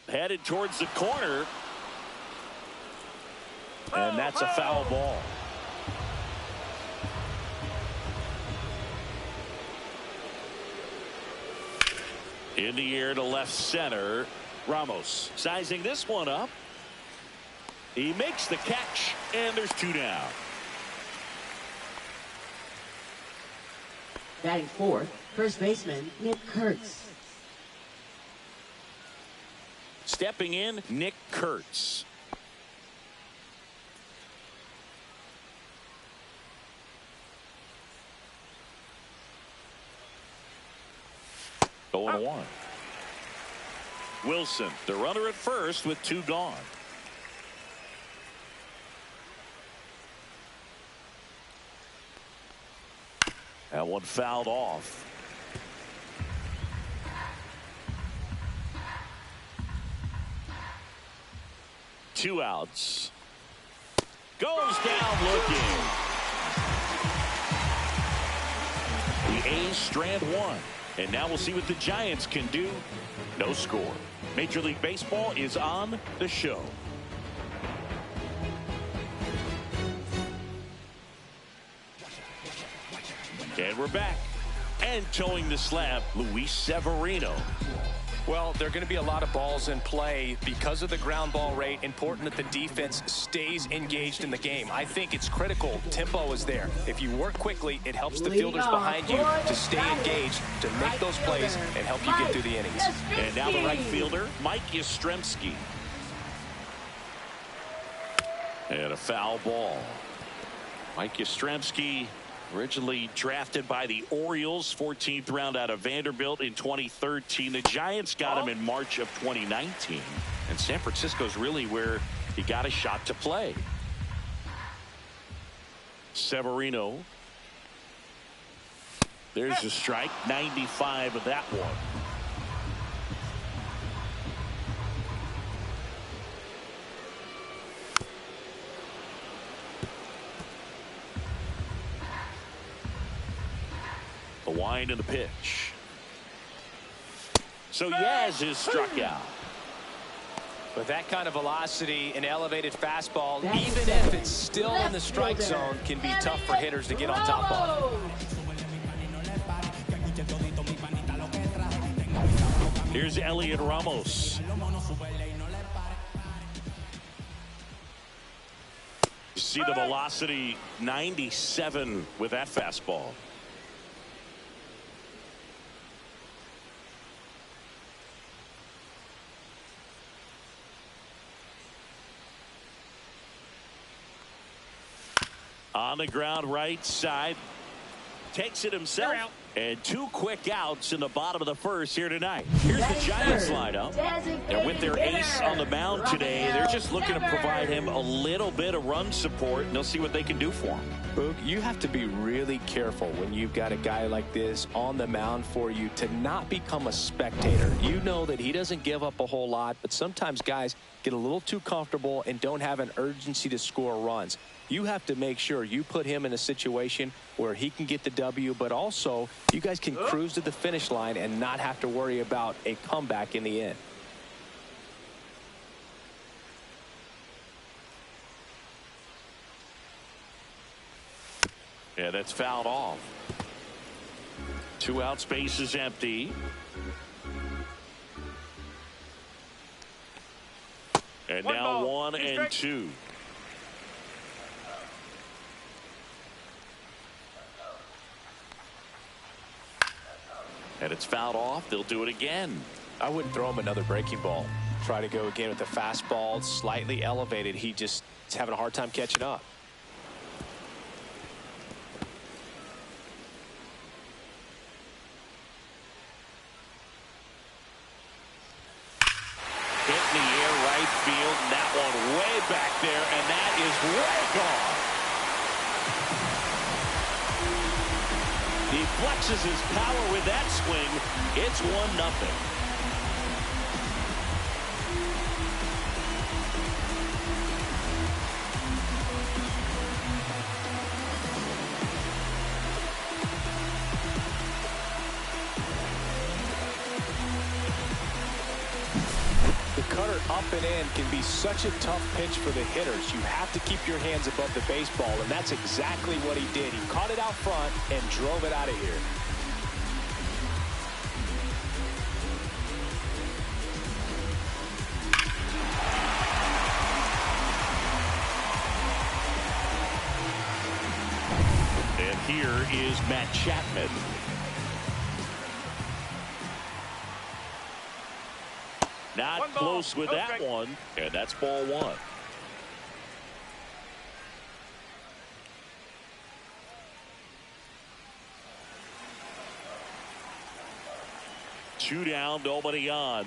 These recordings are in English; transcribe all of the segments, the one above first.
headed towards the corner. And that's a foul ball. In the air to left center. Ramos sizing this one up. He makes the catch, and there's 2 down. Batting fourth, first baseman Nick Kurtz. Stepping in, Nick Kurtz. Going 1. Wilson, the runner at first with 2 gone. That one fouled off. Two outs. Goes down looking. The A's strand 1. And now we'll see what the Giants can do. No score. Major League Baseball is on the show. And we're back. And towing the slab, Luis Severino. Well, there are going to be a lot of balls in play because of the ground ball rate. Important that the defense stays engaged in the game. I think it's critical. Tempo is there. If you work quickly, it helps the fielders behind you to stay engaged, to make those plays, and help you get through the innings. And now the right fielder, Mike Yastrzemski. And a foul ball. Mike Yastrzemski, originally drafted by the Orioles, 14th round out of Vanderbilt in 2013. The Giants got him in March of 2019. And San Francisco's really where he got a shot to play. Severino. There's a strike. 95 of that one. The wind and the pitch. So Yaz is struck out. With that kind of velocity, an elevated fastball, even if it's still in the strike zone, can be tough for hitters to get on top of. Here's Elliot Ramos. You see the velocity, 97 with that fastball. On the ground right side. Takes it himself. And 2 quick outs in the bottom of the first here tonight. Here's the Giants lineup. And with their ace on the mound today, they're just looking to provide him a little bit of run support, and they'll see what they can do for him. Boog, you have to be really careful when you've got a guy like this on the mound for you to not become a spectator. You know that he doesn't give up a whole lot, but sometimes guys get a little too comfortable and don't have an urgency to score runs. You have to make sure you put him in a situation where he can get the W, but also you guys can cruise to the finish line and not have to worry about a comeback in the end. Yeah, that's fouled off. 2 out, space is empty. And now 1 and 2. And it's fouled off. They'll do it again. I wouldn't throw him another breaking ball. Try to go again with the fastball, slightly elevated. He just is having a hard time catching up. Hit in the air right field. And that one way back there. And that is way gone. He flexes his power with that swing. It's 1-0. The cutter up and in can be such a tough pitch for the hitters. You have to keep your hands above the baseball, and that's exactly what he did. He caught it out front and drove it out of here. And here is Matt Chapman. Not close with that one, and that's ball one. Two down, nobody on.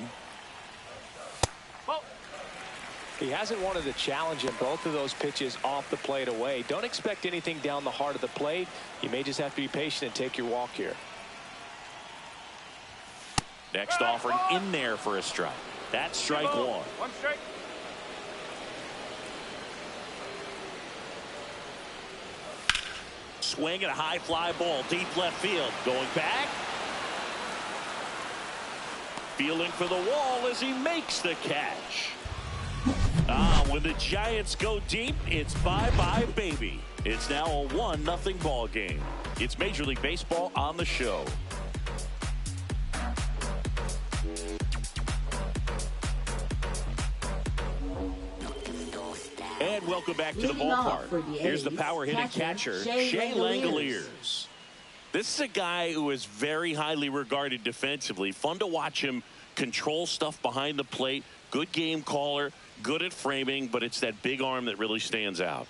He hasn't wanted a challenge in both of those pitches off the plate away. Don't expect anything down the heart of the plate. You may just have to be patient and take your walk here. Next offering in there for a strike. That's strike one. One strike. Swing and a high fly ball deep left field. Going back. Feeling for the wall as he makes the catch. When the Giants go deep, it's bye-bye, baby. It's now a 1-0 ball game. It's Major League Baseball on the show. And welcome back to the ballpark. Here's the power-hitting catcher, Shea Langoliers. This is a guy who is very highly regarded defensively. Fun to watch him control stuff behind the plate. Good game caller, good at framing, but it's that big arm that really stands out.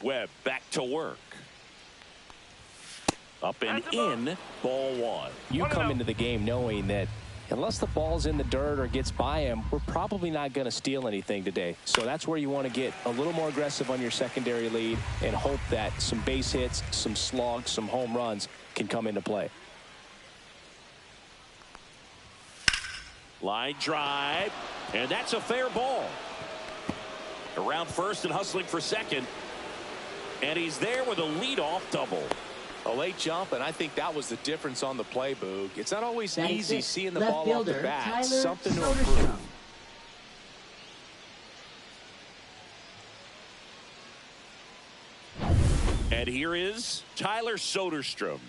Webb back to work. Up and in, ball one. You come into the game knowing that unless the ball's in the dirt or gets by him, we're probably not going to steal anything today. So that's where you want to get a little more aggressive on your secondary lead and hope that some base hits, some slugs, some home runs can come into play. Line drive, and that's a fair ball. Around first and hustling for second. And he's there with a leadoff double. A late jump, and I think that was the difference on the play, Boog. It's not always Batting easy sixth, seeing the left ball off the fielder, bat. Tyler Something to Soderstrom. improve. And here is Tyler Soderstrom.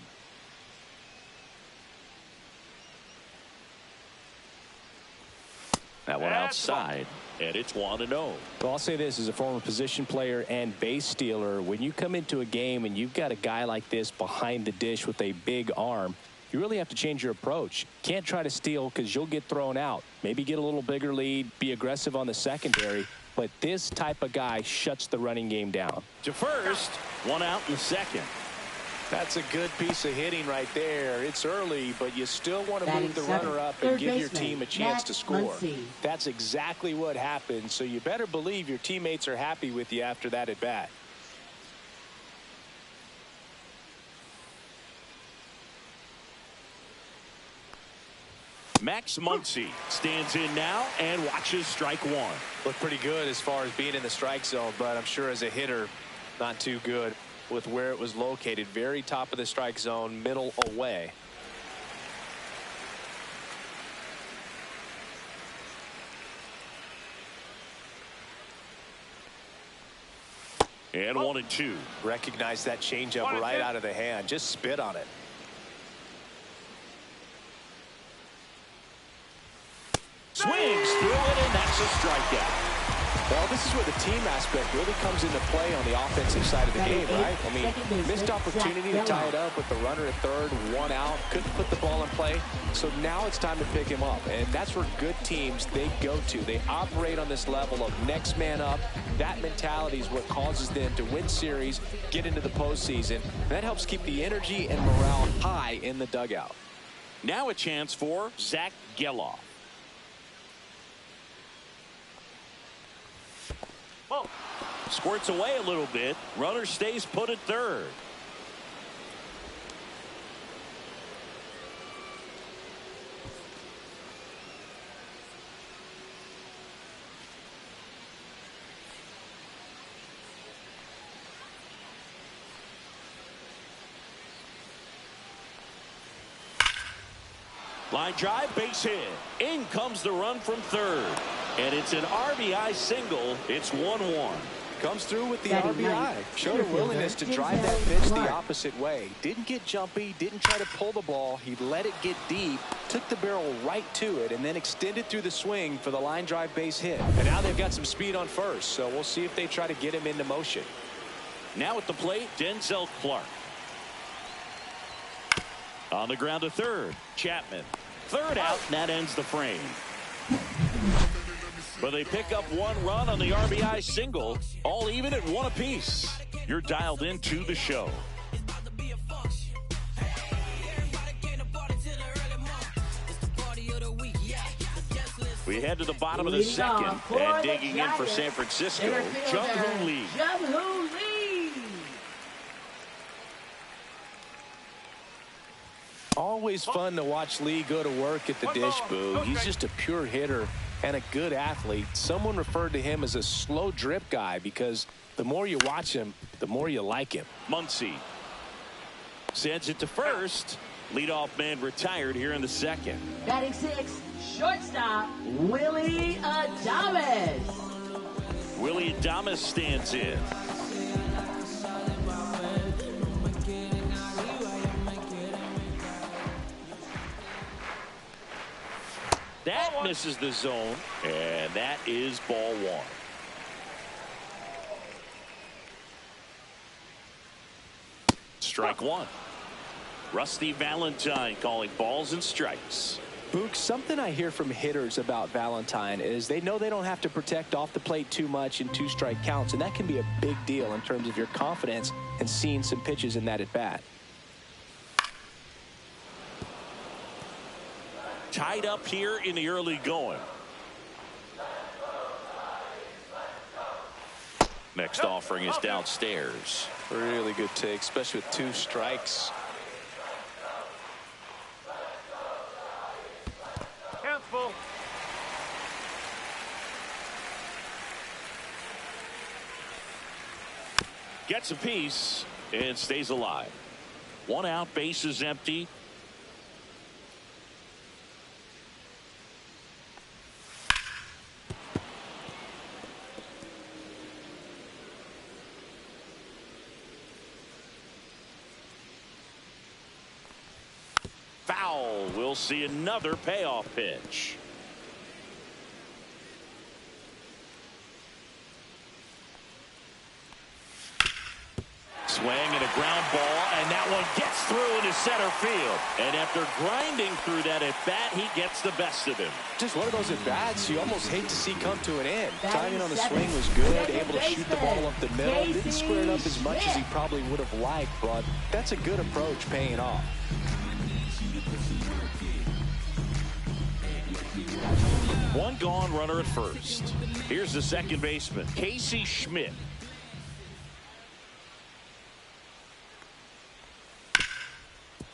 That one outside, and it's 1-0. Well, I'll say this as a former position player and base stealer. When you come into a game and you've got a guy like this behind the dish with a big arm, you really have to change your approach. Can't try to steal because you'll get thrown out. Maybe get a little bigger lead, be aggressive on the secondary. But this type of guy shuts the running game down. To first, one out in the second. That's a good piece of hitting right there. It's early, but you still want to move the runner up and give your team a chance to score. That's exactly what happened, so you better believe your teammates are happy with you after that at bat. Max Muncy stands in now and watches strike one. Looked pretty good as far as being in the strike zone, but I'm sure as a hitter, not too good with where it was located. Very top of the strike zone, middle away. And 1-2. Recognize that changeup right out of the hand. Just spit on it. Swings through it, and that's a strikeout. Well, this is where the team aspect really comes into play on the offensive side of the game, right? I mean, missed opportunity to tie it up with the runner at third, one out, couldn't put the ball in play. So now it's time to pick him up, and that's where good teams, they go to. They operate on this level of next man up. That mentality is what causes them to win series, get into the postseason. That helps keep the energy and morale high in the dugout. Now a chance for Zach Geloff. Squirts away a little bit. Runner stays put at third. Line drive, base hit. In comes the run from third. And it's an RBI single. It's 1-1. Comes through with the Batting RBI. ninth, Showed a willingness to drive that pitch the opposite way. Didn't get jumpy, didn't try to pull the ball. He let it get deep, took the barrel right to it, and then extended through the swing for the line drive base hit. And now they've got some speed on first, so we'll see if they try to get him into motion. Now at the plate, Denzel Clark. On the ground to third, Chapman. Third out, and that ends the frame. But they pick up one run on the RBI single, all even at one apiece. You're dialed into the show. We head to the bottom of the second, and digging in for San Francisco, Jung-Hoo Lee. Jung-Hoo Lee. Always fun to watch Lee go to work at the dish booth. He's just a pure hitter and a good athlete. Someone referred to him as a slow drip guy because the more you watch him, the more you like him. Muncy sends it to first. Leadoff man retired here in the second. Batting sixth, shortstop, Willie Adames. Willie Adames stands in. That misses the zone, and that is ball one. Strike one. Rusty Valentine calling balls and strikes. Book, something I hear from hitters about Valentine is they know they don't have to protect off the plate too much in two-strike counts, and that can be a big deal in terms of your confidence and seeing some pitches in that at-bat. Tied up here in the early going. Next offering is downstairs. Really good take, especially with two strikes. Careful. Gets a piece and stays alive. One out, base is empty. Foul. We'll see another payoff pitch. Swing and a ground ball, and that one gets through into center field. And after grinding through that at bat, he gets the best of him. Just one of those at bats you almost hate to see come to an end. Timing on the swing was good, able to shoot the ball up the middle. Didn't square it up as much as he probably would have liked, but that's a good approach, paying off. One gone, runner at first. Here's the second baseman, Casey Schmidt.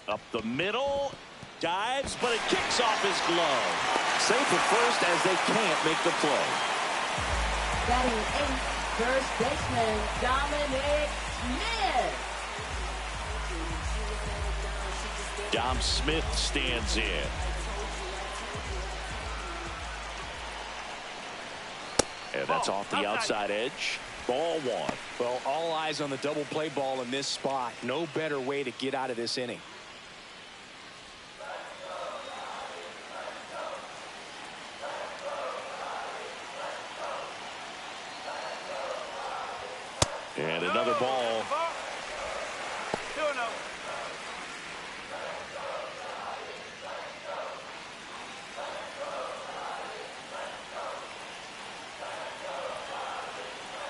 Up the middle, dives, but it kicks off his glove. Safe at first as they can't make the play. Batting eighth, first baseman, Dominic Smith. Dom Smith stands in. And that's off the outside edge. Ball one. Well, all eyes on the double play ball in this spot. No better way to get out of this inning. And another ball. 2-0.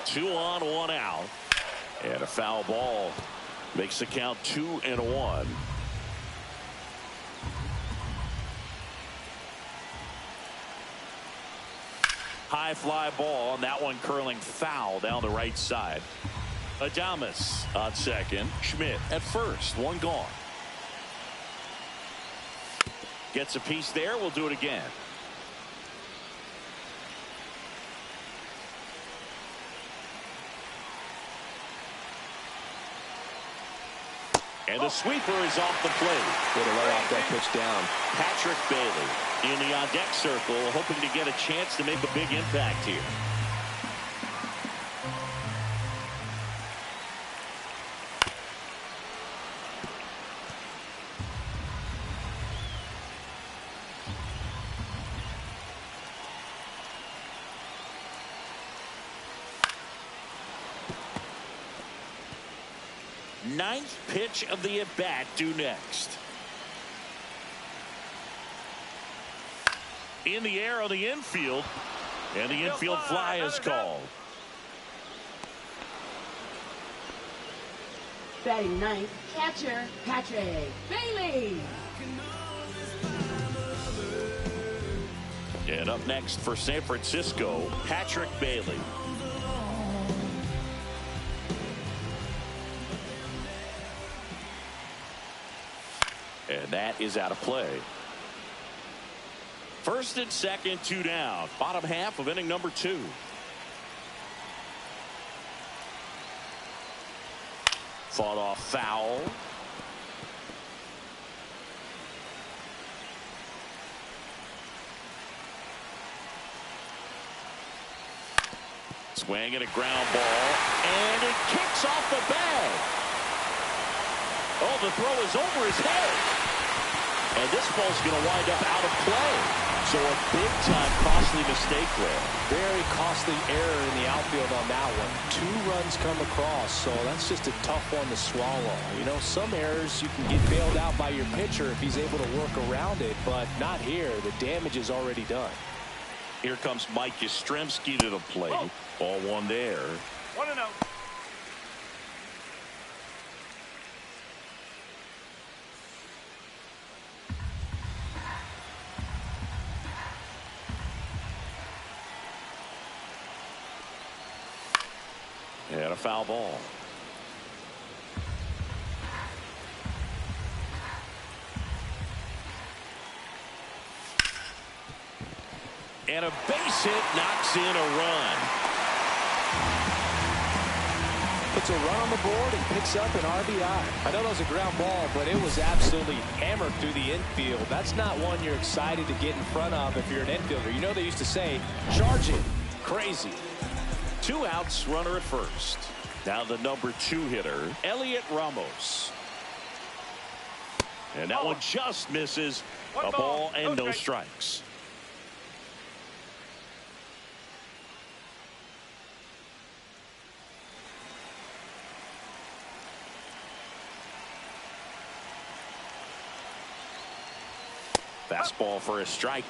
Two on, one out. And a foul ball makes the count 2-1. High fly ball, and that one curling foul down the right side. Adames on second. Schmidt at first. One gone. Gets a piece there. We'll do it again. And the sweeper is off the plate. Way to lay off that pitch down. Patrick Bailey in the on-deck circle, hoping to get a chance to make a big impact here. Ninth pitch of the at-bat due next. In the air on the infield, and the infield fly is called. Batting ninth, catcher Patrick Bailey. And up next for San Francisco, Patrick Bailey. And that is out of play. First and second, 2 down. Bottom half of inning number 2. Fought off foul. Swing and a ground ball. And it kicks off the bag. Oh, the throw is over his head. And this ball's going to wind up out of play. So a big-time costly mistake there. Very costly error in the outfield on that one. 2 runs come across, so that's just a tough one to swallow. You know, some errors you can get bailed out by your pitcher if he's able to work around it, but not here. The damage is already done. Here comes Mike Yastrzemski to the plate. Ball 1 there. 1-0. And a foul ball. And a base hit knocks in a run. Puts a run on the board and picks up an RBI. I know that was a ground ball, but it was absolutely hammered through the infield. That's not one you're excited to get in front of if you're an infielder. You know they used to say, charge it. Crazy. 2 outs, runner at first. Now the number 2 hitter, Elliot Ramos. And that one just misses. A ball and no strikes. Fastball for a strike.